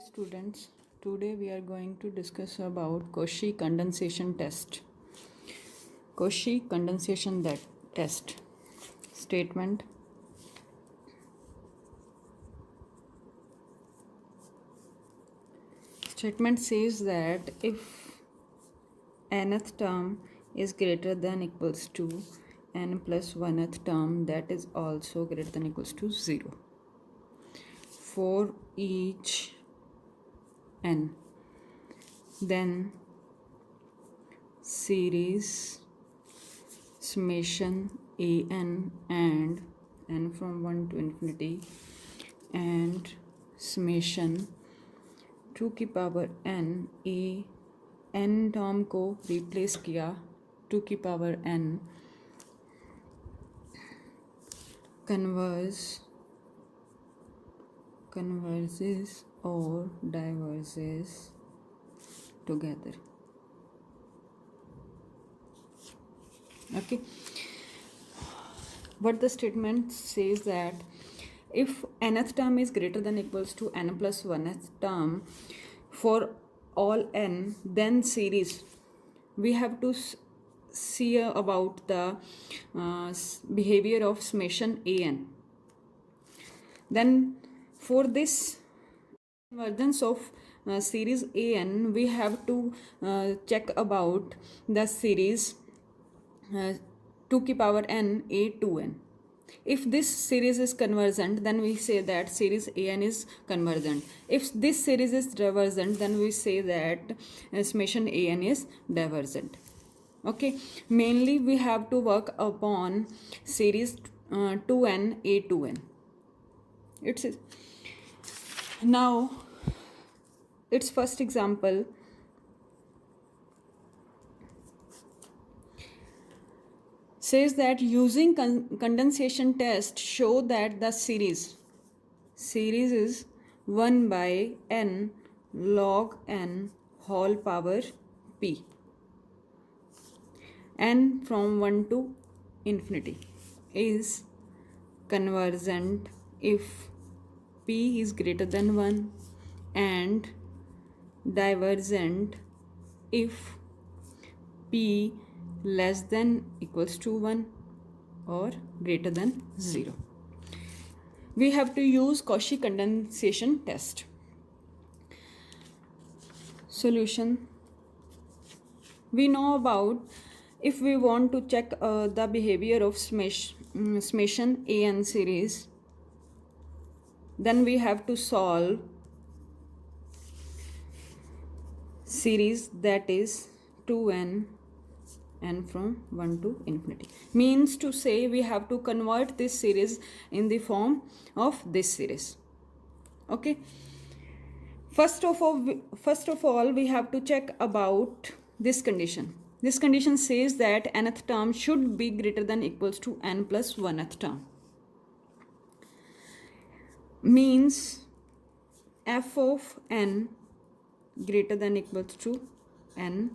Students, today we are going to discuss about Cauchy condensation test. Cauchy condensation test statement. Statement says that if nth term is greater than equals to n plus 1th term, that is also greater than equals to 0 for each n, then series summation an and n from 1 to infinity and summation 2 की power n ए n term को replace किया 2 की power n converges or diverges together. Okay, what the statement says that if nth term is greater than equals to n plus 1th term for all n, then series we have to see about the behavior of summation an. Then for this convergence of series an, we have to check about the series 2 की power n a to n. If this series is convergent, then we say that series an is convergent. If this series is divergent, then we say that summation an is divergent. Okay, mainly we have to work upon series 2n a to n. It's now its first example. Says that using condensation test show that the series is 1 by n log n whole power p, n from 1 to infinity is convergent if p is greater than 1 and divergent if p less than equals to 1 or greater than 0. We have to use Cauchy condensation test. Solution. We know about if we want to check the behavior of summation an series, then we have to solve series that is 2n and from 1 to infinity. Means to say we have to convert this series in the form of this series. Okay, first of all we have to check about this condition. This condition says that nth term should be greater than equals to n plus 1th term. Means f of n greater than equals to n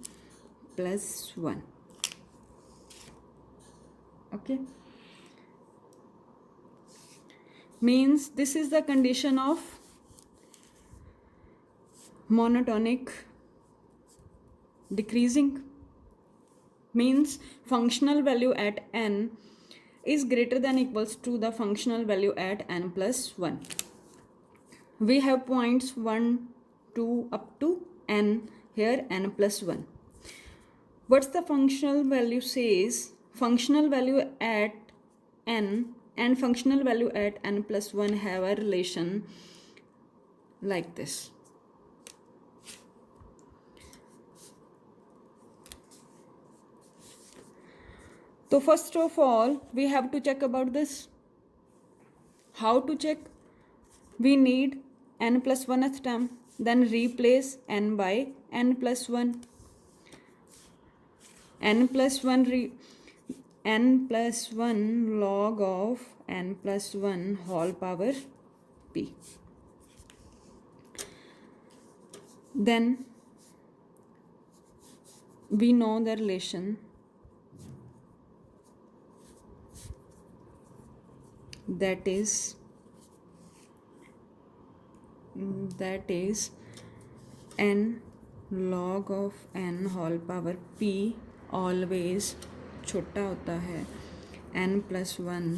plus 1. Okay, means this is the condition of monotonic decreasing. Means functional value at n is greater than equals to the functional value at n plus 1. We have points 1 2 up to n, here n plus 1. What's the functional value says? Functional value at n and functional value at n plus 1 have a relation like this. So first of all we have to check about this. How to check? We need n plus 1th term, then replace n by n plus 1. n plus 1 log of n plus 1 whole power p. Then we know the relation that is that is n log of n whole power p always छोटा होता है n+1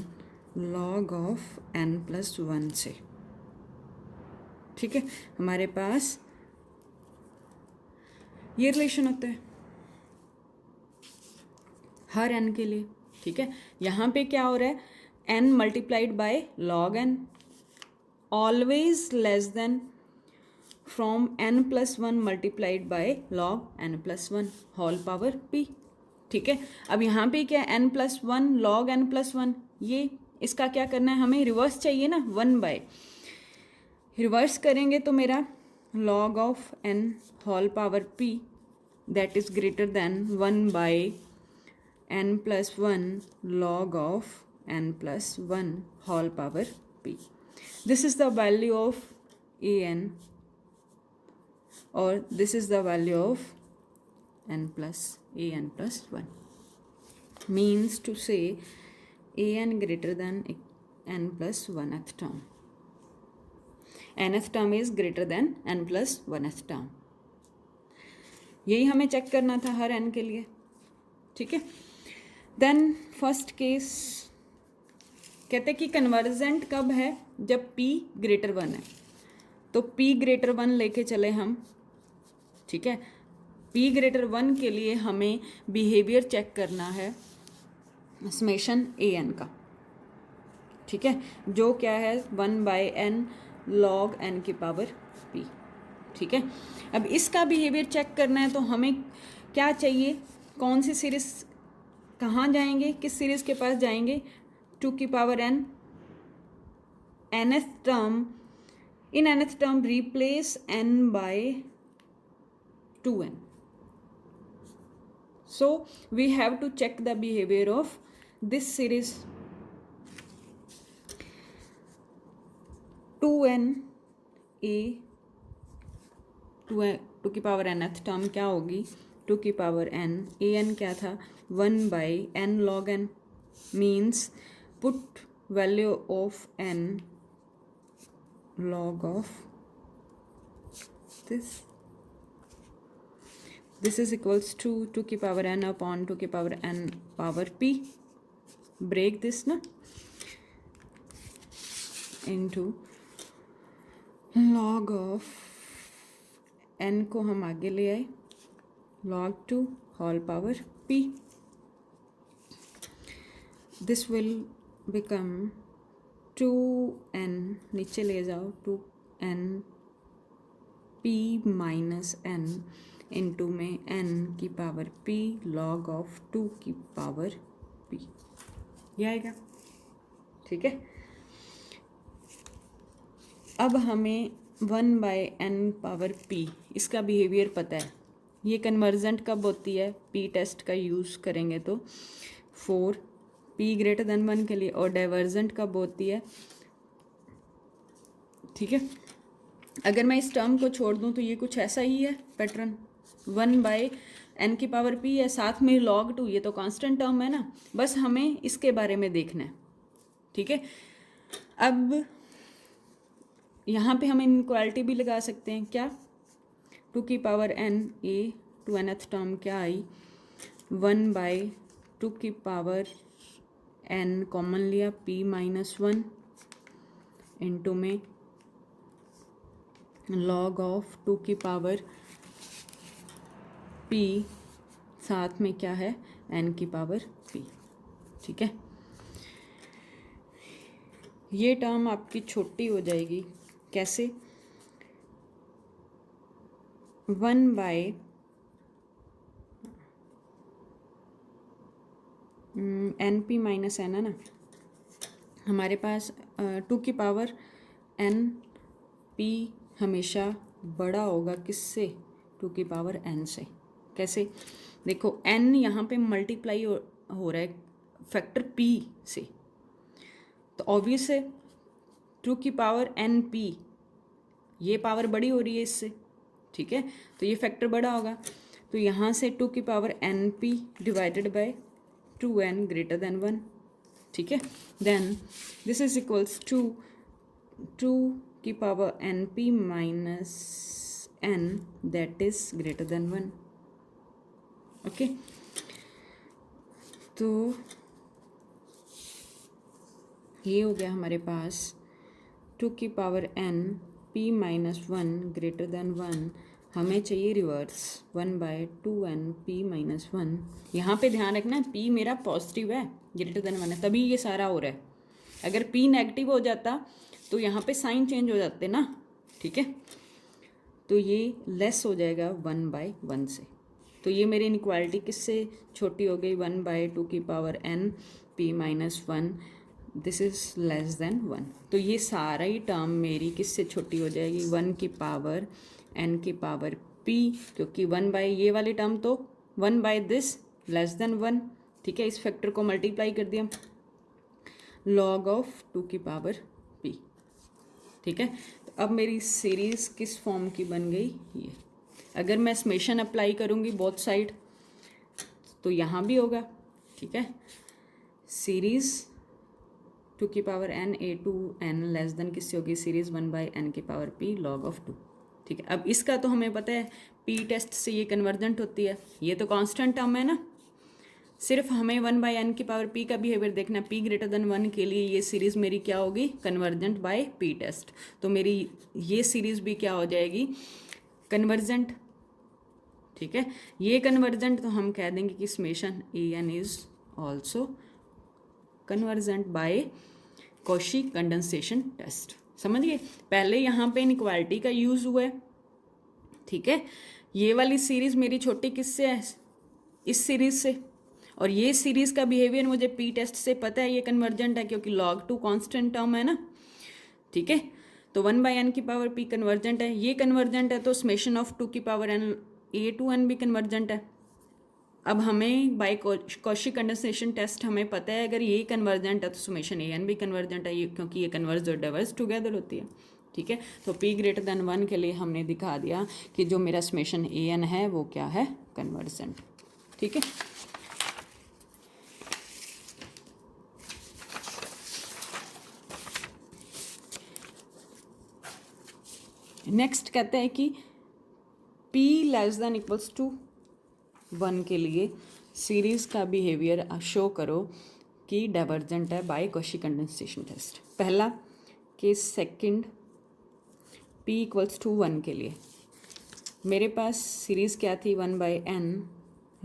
log of n+1 से। ठीक है, हमारे पास ये relation होता है हर n के लिए। ठीक है, यहाँ पे क्या हो रहा है, n multiplied by log n always less than from n+1 multiplied by log n+1 whole power p। ठीक है, अब यहाँ पे क्या है, n+1 log n+1, ये इसका क्या करना है, हमें रिवर्स चाहिए ना, 1 बाय, रिवर्स करेंगे तो मेरा log of n whole power p that is greater than 1 by n+1 log of n+1 whole power p. This is the value of an, or this is the value of n+1. Means to say an greater than n+1th term. nth term is greater than n+1th term. यही हमें check करना था हर n के लिए। ठीक है, then first case कहते कि कन्वर्जेंट कब है, जब p ग्रेटर 1 है, तो p ग्रेटर 1 लेके चले हम। ठीक है, p ग्रेटर 1 के लिए हमें बिहेवियर चेक करना है समेशन an का। ठीक है, जो क्या है 1 बाय n log n की पावर p। ठीक है, अब इसका बिहेवियर चेक करना है तो हमें क्या चाहिए, कौन सी सीरीज, कहाँ जाएंगे, किस सीरीज के पास जाएंगे, 2 की power n nth term, in nth term replace n by 2n। So we have to check the behaviour of this series 2n a 2 की पावर nth टर्म क्या होगी, 2 की पावर n, an क्या था 1 by n log n, means put value of n log of this is equals to 2 की power n upon 2 की power n power p, break this ना into log of n को हम आगे ले आए log 2 whole power p, this will become 2n, नीचे ले जाओ 2n p minus n into में n की पावर p log ऑफ 2 की पावर p, ये आएगा। ठीक है, अब हमें 1 बाय n पावर p इसका बिहेवियर पता है। ये कन्वर्जेंट कब होती है, p टेस्ट का यूज़ करेंगे तो 4 p ग्रेटर देन 1 के लिए, और डाइवर्जेंट कब होती है। ठीक है, अगर मैं इस टर्म को छोड़ दूं तो ये कुछ ऐसा ही है पैटर्न, 1 बाय n की पावर p है, साथ में log 2, ये तो कांस्टेंट टर्म है ना, बस हमें इसके बारे में देखना है। ठीक है, अब यहाँ पे हम इनक्वालिटी भी लगा सकते हैं, क्या 2 की power n a 2nth term क्या आई 1 बाय 2 की पावर n कॉमन लिया p माइनस 1 इंटू में log ऑफ 2 की पावर p, साथ में क्या है n की पावर p। ठीक है, ये टर्म आपकी छोटी हो जाएगी, कैसे 1 by n p minus n है ना, हमारे पास 2 की पावर n p हमेशा बड़ा होगा किससे, 2 की पावर n से। कैसे, देखो n यहाँ पे मल्टीप्लाई हो रहा है फैक्टर p से, तो ऑब्वियस है 2 की पावर n p, ये पावर बड़ी हो रही है इससे। ठीक है, तो ये फैक्टर बड़ा होगा, तो यहाँ से 2 की power n p divided by 2n greater than 1। ठीक है, then this is equals to 2 की power n p minus n that is greater than 1। Okay, तो ये हो गया हमारे पास 2 की power n p minus 1 greater than 1। हमें चाहिए रिवर्स 1/2n p माइनस 1। यहाँ पे ध्यान रखना p मेरा पॉजिटिव है, ग्रेटर देन 1 है, तभी ये सारा हो रहा है। अगर p नेगेटिव हो जाता तो यहाँ पे साइन चेंज हो जाते ना, ठीक है। तो ये लेस हो जाएगा 1/1 से। तो ये मेरी इनक्वालिटी किससे छोटी हो गई, 1/2 की power n p minus 1, this is less than 1। तो ये सारा ही टर्म मेरी किससे छोटी हो जाएगी, 1 की पावर n की पावर p, क्योंकि 1 बाई ये वाली टर्म तो 1 बाई दिस लेस देन 1, ठीक है। इस फैक्टर को मल्टीप्लाई कर दिया, लॉग ऑफ 2 की पावर p, ठीक है। तो अब मेरी सीरीज़ किस फॉर्म की बन गई, ये। अगर मैं समेशन अप्लाई करूँगी बोथ साइड तो यहाँ भी होगा, ठीक है। सीरीज़ 2 की power n a2n less than किससे होगी, सीरीज़ 1/n की पावर p लॉग ऑफ 2, ठीक है। अब इसका तो हमें पता है p टेस्ट से ये कन्वर्जेंट होती है, ये तो कांस्टेंट टर्म है ना। सिर्फ हमें 1/n की पावर p का बिहेवियर देखना, p ग्रेटर देन 1 के लिए ये सीरीज़ मेरी क्या होगी, कन्वर्जेंट बाय p टेस्ट। तो मेरी ये सीरीज़ भी क्या हो जाएगी, कन्वर्जेंट, ठीक है। ये कन्वर्जेंट तो हम कह देंगे कि summation an is also convergent by Cauchy condensation test. समझ गए, पहले यहाँ पे इनइक्वालिटी का यूज़ हुआ है, ठीक है। ये वाली सीरीज़ मेरी छोटी किससे है, इस सीरीज़ से, और ये सीरीज़ का बिहेवियर मुझे पी टेस्ट से पता है, ये कन्वर्जेंट है क्योंकि log 2 कांस्टेंट टर्म है ना, ठीक है। तो 1/n की पावर p कन्वर्जेंट है, ये कन्वर्जेंट है तो समेशन ऑफ 2 की पावर n a2n भी कन्वर्जेंट है। अब हमें बाय कॉशी कंडेंसेशन टेस्ट हमें पता है अगर ये कन्वर्जेंट है तो समेशन an भी कन्वर्जेंट है, ये क्योंकि ये कन्वर्ज और डाइवर्स टुगेदर होती है, ठीक है। तो p ग्रेटर देन 1 के लिए हमने दिखा दिया कि जो मेरा समेशन an है वो क्या है, कन्वर्जेंट, ठीक है। नेक्स्ट कहते हैं कि p less than equals to 1 के लिए सीरीज़ का बिहेवियर शो करो कि डाइवर्जेंट है बाय कॉशी कंडेंसेशन टेस्ट। पहला केस, सेकंड, p इक्वल्स टू 1 के लिए मेरे पास सीरीज़ क्या थी, 1/n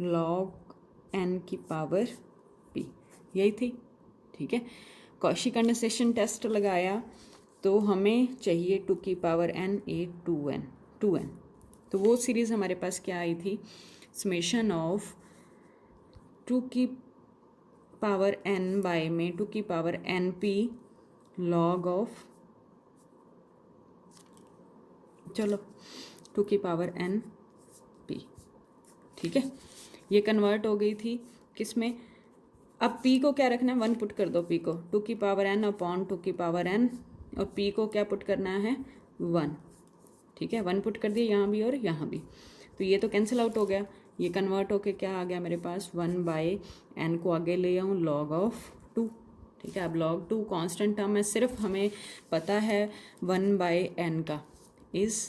लॉग n की पावर p, यही थी, ठीक है। कॉशी कंडेंसेशन टेस्ट लगाया तो हमें चाहिए 2 की पावर n a2n, तो वो सीरीज़ हमारे पास क्या आई थी, समेशन ऑफ 2 की पावर n बाय में 2 की power n p log of, चलो 2 की पावर n p, ठीक है। ये कन्वर्ट हो गई थी किस में, अब p को क्या रखना है, 1 पुट कर दो, p को 2 की पावर n अपॉन 2 की पावर n, और p को क्या पुट करना है, 1, ठीक है। 1 पुट कर दिया यहाँ भी और यहाँ भी, तो ये तो कैंसिल आउट हो गया, ये कन्वर्ट होके क्या आ गया मेरे पास, 1/n को आगे ले आऊँ लॉग ऑफ 2, ठीक है। अब log 2 कांस्टेंट टर्म है, सिर्फ हमें पता है 1/n का is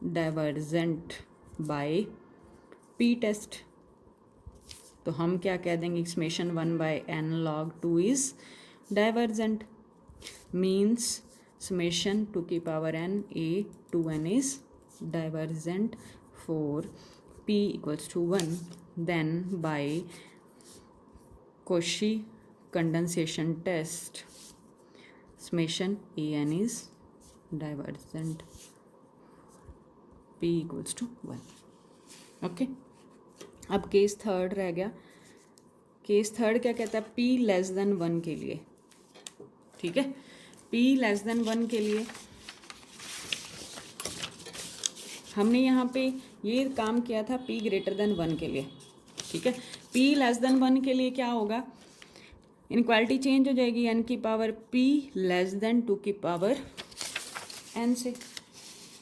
divergent by p test, तो हम क्या कह देंगे, summation 1/n log 2 is divergent, means summation 2 की power n a2n is divergent for p equals to 1, then by Cauchy condensation test summation an is divergent p equals to 1, okay. अब case third रह गया, case third क्या कहता है, p less than 1 के लिए, ठीक है। p लेस देन 1 के लिए हमने यहाँ पे ये काम किया था p ग्रेटर देन 1 के लिए, ठीक है। p लेस देन 1 के लिए क्या होगा, इनक्वालिटी चेंज हो जाएगी n की पावर p लेस देन 2 की पावर n से,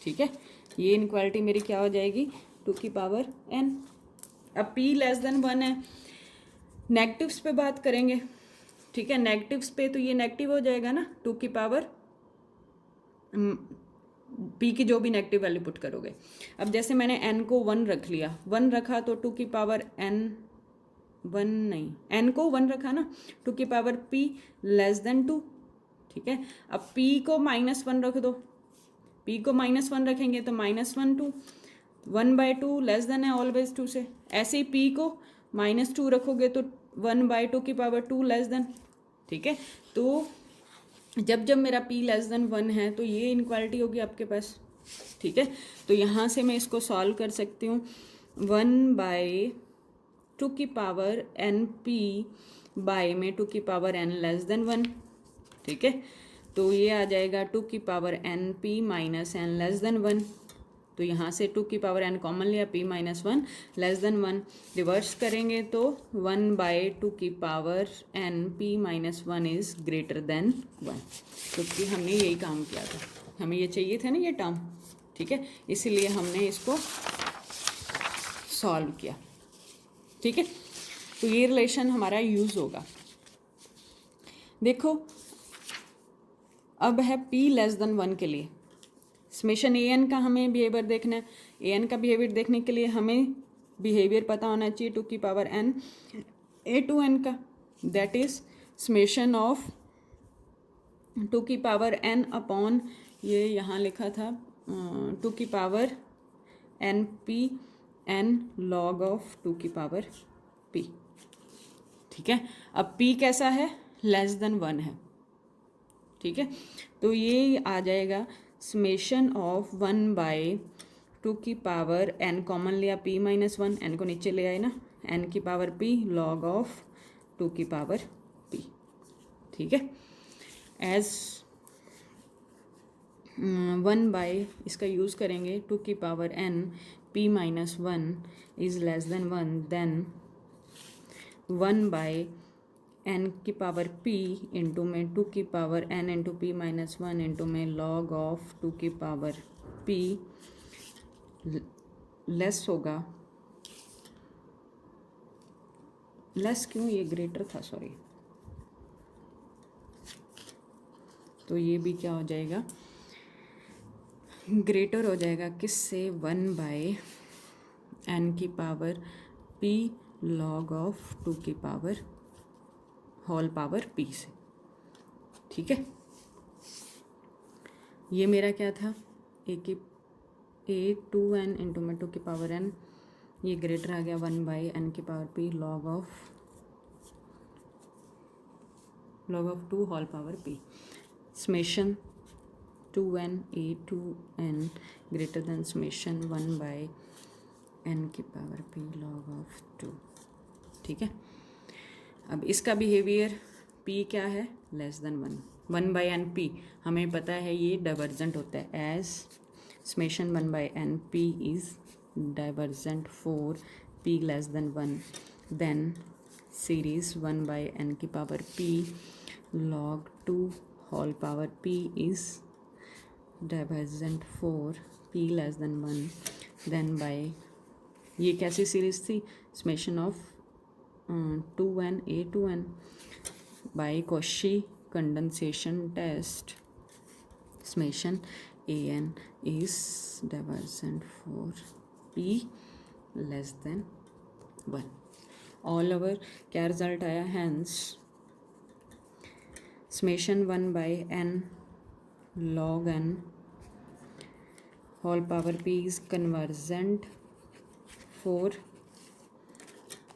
ठीक है। ये इनक्वालिटी मेरी क्या हो जाएगी, 2 की पावर n। अब p लेस देन 1 है, नेगेटिव्स पे बात करेंगे, ठीक है। नेगेटिव्स पे तो ये नेगेटिव हो जाएगा ना, 2 की पावर पी की जो भी नेगेटिव वैल्यू पुट करोगे। अब जैसे मैंने एन को 1 रख लिया, 1 रखा तो टू की पावर एन, 1 नहीं, एन को 1 रखा ना, टू की पावर पी लेस देन 2, ठीक है। अब पी को -1 रख दो, पी को -1 रखेंगे तो -1 2, 1/2 लेस देन है ऑलवेज 2 से। ऐसे ही पी को -2 रखोगे तो 1/2 की पावर 2 लेस देन, ठीक है। तो जब जब मेरा p लेस देन 1 है तो ये इनक्वालिटी होगी आपके पास, ठीक है। तो यहाँ से मैं इसको सॉल्व कर सकती हूँ, 1/2 की पावर एन पी बाय में 2 की पावर n लेस देन 1, ठीक है। तो ये आ जाएगा 2 की power n p minus n less than 1। तो यहाँ से 2 की पावर n कॉमन लिया, p -1 लेस देन 1, रिवर्स करेंगे तो 1/2 की power n p -1 is greater than 1, क्योंकि हमने यही काम किया था, हमें ये चाहिए था ना ये टर्म, ठीक है, इसीलिए हमने इसको सॉल्व किया, ठीक है। तो ये रिलेशन हमारा यूज़ होगा। देखो अब है p लेस देन 1 के लिए समेशन ए एन का हमें बिहेवियर देखना है। ए एन का बिहेवियर देखने के लिए हमें बिहेवियर पता होना चाहिए 2 की power n a two n का, दैट इज समेशन ऑफ 2 की पावर n अपॉन, ये यहाँ लिखा था 2 की power n p n log of 2 की पावर p, ठीक है। अब p कैसा है, लेस देन 1 है, ठीक है। तो ये आ जाएगा समेशन ऑफ 1/2 की पावर n कॉमन लिया, p -1, n को नीचे ले आए ना, n की पावर p लॉग ऑफ 2 की पावर p, ठीक है। एज 1 इसका यूज़ करेंगे 2 की power n p -1 is less than 1, then 1/n की पावर p इंटू में 2 की power n into p -1 into में लॉग ऑफ 2 की पावर p लेस होगा, लेस क्यों, ये ग्रेटर था, सॉरी। तो ये भी क्या हो जाएगा, ग्रेटर हो जाएगा किससे, 1/n की पावर p लॉग ऑफ 2 की पावर होल पावर p से, ठीक है। ये मेरा क्या था, a2n इंटू में 2 की पावर n, ये ग्रेटर आ गया 1/n की power p log of 2 whole power p, summation 2n a2n greater than summation 1/n की पावर p लॉग ऑफ 2, ठीक है। अब इसका बिहेवियर p क्या है, लेस देन 1, 1/n p हमें पता है ये डाइवर्जेंट होता है, as summation 1/n p is divergent for p less than 1, then series 1/n की power p log 2 whole power p is divergent for p less than 1, then by, ये कैसी series थी, summation of 2n a2n by Cauchy condensation test, summation an is divergent for p less than 1, all over क्या result आया, hence summation 1/n log n whole power p is convergent for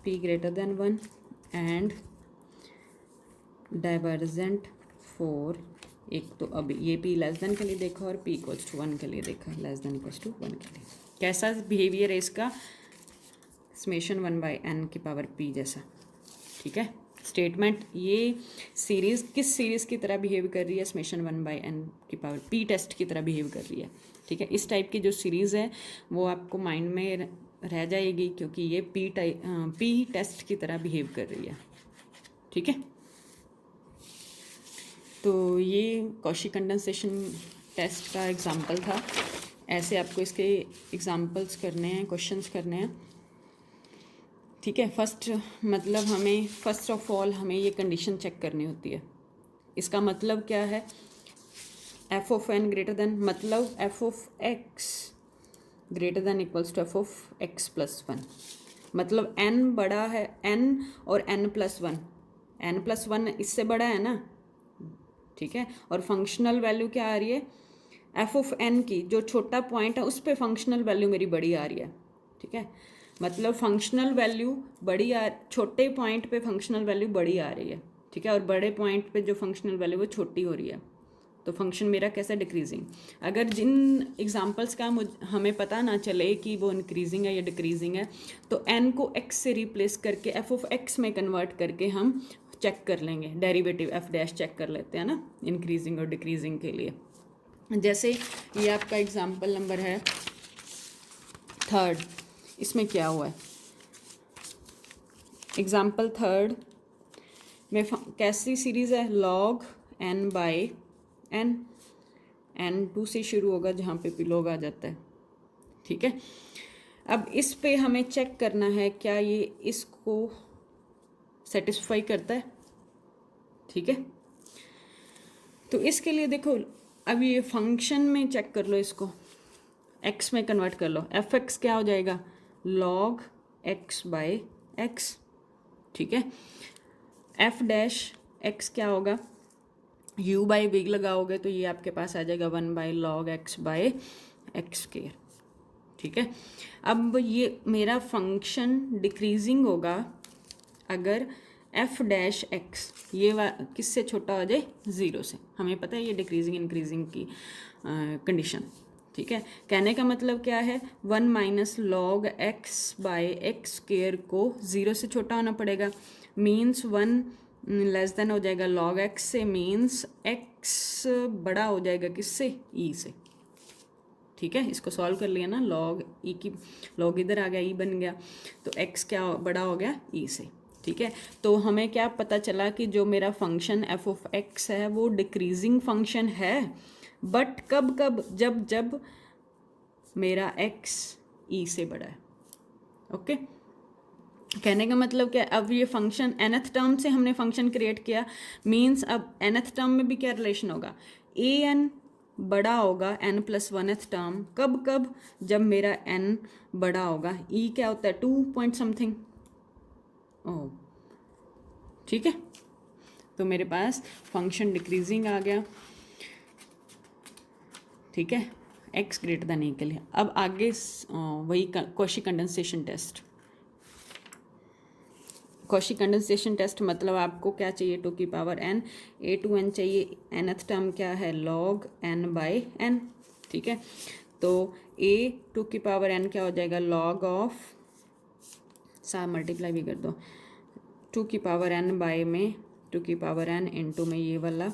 p greater than 1 and divergent for, एक तो अब ये p less then के लिए देखा और p इक्वल्स टू 1 के लिए देखा, लेस देन इक्वल्स टू 1 के लिए कैसा बिहेवियर है इसका, समेशन 1/n की पावर p जैसा, ठीक है। स्टेटमेंट ये सीरीज़ किस सीरीज़ की तरह बिहेव कर रही है, समेशन 1/n की पावर p टेस्ट की तरह बिहेव कर रही है, ठीक है। इस टाइप की जो सीरीज़ है वो आपको माइंड में रह जाएगी, क्योंकि ये p टेस्ट की तरह बिहेव कर रही है, ठीक है। तो ये कॉशी कंडेंसेशन टेस्ट का एग्जांपल था, ऐसे आपको इसके एग्जांपल्स करने हैं, क्वेश्चंस करने हैं, ठीक है। फर्स्ट मतलब हमें फर्स्ट ऑफ ऑल हमें ये कंडीशन चेक करनी होती है। इसका मतलब क्या है, f of n greater than, मतलब f of x greater than equals to f of x plus one, मतलब एन बड़ा है, एन और n plus one, n plus one इससे बड़ा है ना, ठीक है। और फंक्शनल वैल्यू क्या आ रही है, एफ ऑफ एन की जो छोटा पॉइंट है उस पर फंक्शनल वैल्यू मेरी बड़ी आ रही है, ठीक है। मतलब फंक्शनल वैल्यू बड़ी छोटे पॉइंट पे फंक्शनल वैल्यू बड़ी आ रही है, ठीक है, और बड़े पॉइंट पे जो फंक्शनल वैल्यू वो छोटी हो रही है, तो फंक्शन मेरा कैसा डिक्रीजिंग। अगर जिन एग्जांपल्स का हमें पता ना चले कि वो इंक्रीजिंग है या डिक्रीजिंग है, तो एन को एक्स से रिप्लेस करके एफ ऑफ एक्स में कन्वर्ट करके हम चेक कर लेंगे, डेरिवेटिव एफ डैश चेक कर लेते हैं ना इंक्रीजिंग और डिक्रीजिंग के लिए। जैसे ये आपका एग्जांपल नंबर है थर्ड, इसमें क्या हुआ है, एग्जांपल थर्ड में कैसी सीरीज़ है, log n by n, n two से शुरू होगा जहाँ पे भी लॉग आ जाता है, ठीक है। अब इस पे हमें चेक करना है क्या ये इसको सेटिस्फाई करता है, ठीक है। तो इसके लिए देखो, अब ये फंक्शन में चेक कर लो, इसको एक्स में कन्वर्ट कर लो, एफ एक्स क्या हो जाएगा, लॉग एक्स बाई एक्स, ठीक है। एफ डैश एक्स क्या होगा, यू बाई बिग लगाओगे तो ये आपके पास आ जाएगा 1/log x by x square, ठीक है। अब ये मेरा फंक्शन डिक्रीजिंग होगा अगर एफ डैश एक्स ये किससे छोटा हो जाए, ज़ीरो से, हमें पता है ये डिक्रीजिंग इंक्रीजिंग की कंडीशन, ठीक है। कहने का मतलब क्या है, 1 - log x by x square को ज़ीरो से छोटा होना पड़ेगा, मीन्स 1 लेस देन हो जाएगा log x से, मीन्स x बड़ा हो जाएगा किससे, e से, ठीक है। इसको सॉल्व कर लिया ना, log e की log इधर आ गया, e बन गया, तो x क्या बड़ा हो गया e से, ठीक है। तो हमें क्या पता चला कि जो मेरा फंक्शन f ऑफ x है वो डिक्रीजिंग फंक्शन है, बट कब कब, जब जब मेरा x e से बड़ा है, ओके। कहने का मतलब क्या, अब ये फंक्शन nth टर्म से हमने फंक्शन क्रिएट किया, मीन्स अब nth टर्म में भी क्या रिलेशन होगा, ए एन बड़ा होगा n प्लस 1th टर्म, कब कब, जब मेरा n बड़ा होगा, e क्या होता है 2 पॉइंट समथिंग, ओ ठीक है। तो मेरे पास फंक्शन डिक्रीजिंग आ गया, ठीक है, x ग्रेटर देन e के लिए। अब आगे वही Cauchy condensation test, Cauchy condensation test मतलब आपको क्या चाहिए, टू की power n, a two n चाहिए, nth टर्म क्या है log n बाई n, ठीक है। तो a टू की पावर n क्या हो जाएगा, log ऑफ, सा मल्टीप्लाई भी कर दो, टू की पावर n बाई में टू की पावर n इंटू में ये वाला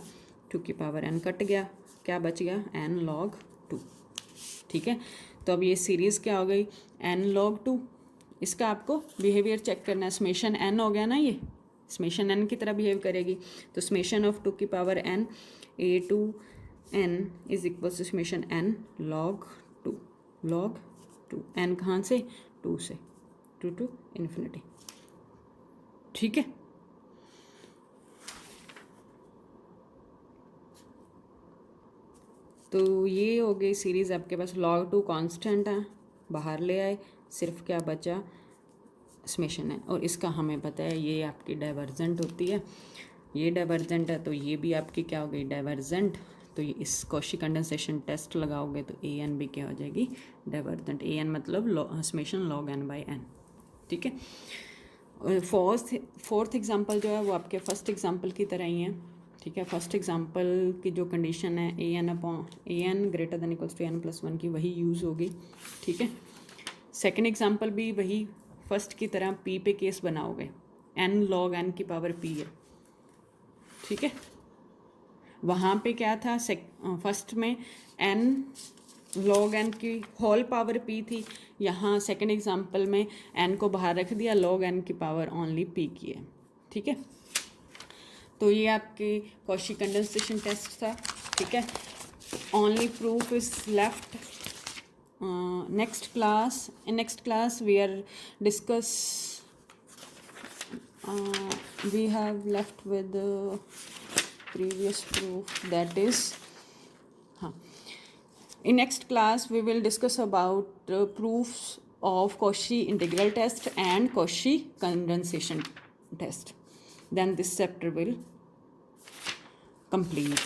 टू की पावर n कट गया, क्या बच गया n log 2, ठीक है। तो अब ये सीरीज़ क्या हो गई, n log 2, इसका आपको बिहेवियर चेक करना है, समेशन n हो गया ना, ये समेशन n की तरह बिहेव करेगी, तो समेशन ऑफ टू की power n a two n is equal to summation n log 2, log 2, n कहाँ से, 2 से, 2 टू इन्फिनिटी, ठीक है। तो ये हो गई सीरीज़ आपके पास, log 2 कांस्टेंट है, बाहर ले आए, सिर्फ क्या बचा, समेशन है, और इसका हमें पता है ये आपकी डाइवर्जेंट होती है, ये डाइवर्जेंट है तो ये भी आपकी क्या हो गई, डाइवर्जेंट। तो ये इस कॉशी कंडेंसेशन टेस्ट लगाओगे तो ए एन भी क्या हो जाएगी, डाइवर्जेंट, ए एन मतलब summation log n by n, ठीक है। फोर्थ एग्जांपल जो है वो आपके फर्स्ट एग्जांपल की तरह ही है, ठीक है। फर्स्ट एग्जांपल की जो कंडीशन है a n greater than equals to n plus 1 की, वही यूज़ होगी, ठीक है। सेकेंड एग्जांपल भी वही फर्स्ट की तरह पी पे केस बनाओगे, एन लॉग एन की पावर पी है, ठीक है। वहाँ पे क्या था, फर्स्ट में एन लॉग एन की होल पावर पी थी, यहाँ सेकेंड एग्जांपल में एन को बाहर रख दिया, लॉग एन की पावर ओनली पी की है, ठीक है। तो ये आपकी कॉशी कंडेंसेशन टेस्ट था, ठीक है। Only proof is left, in next class we are discuss, we have left with the previous proof, that is In next class, we will discuss about proofs of Cauchy integral test and Cauchy condensation test. Then this chapter will complete.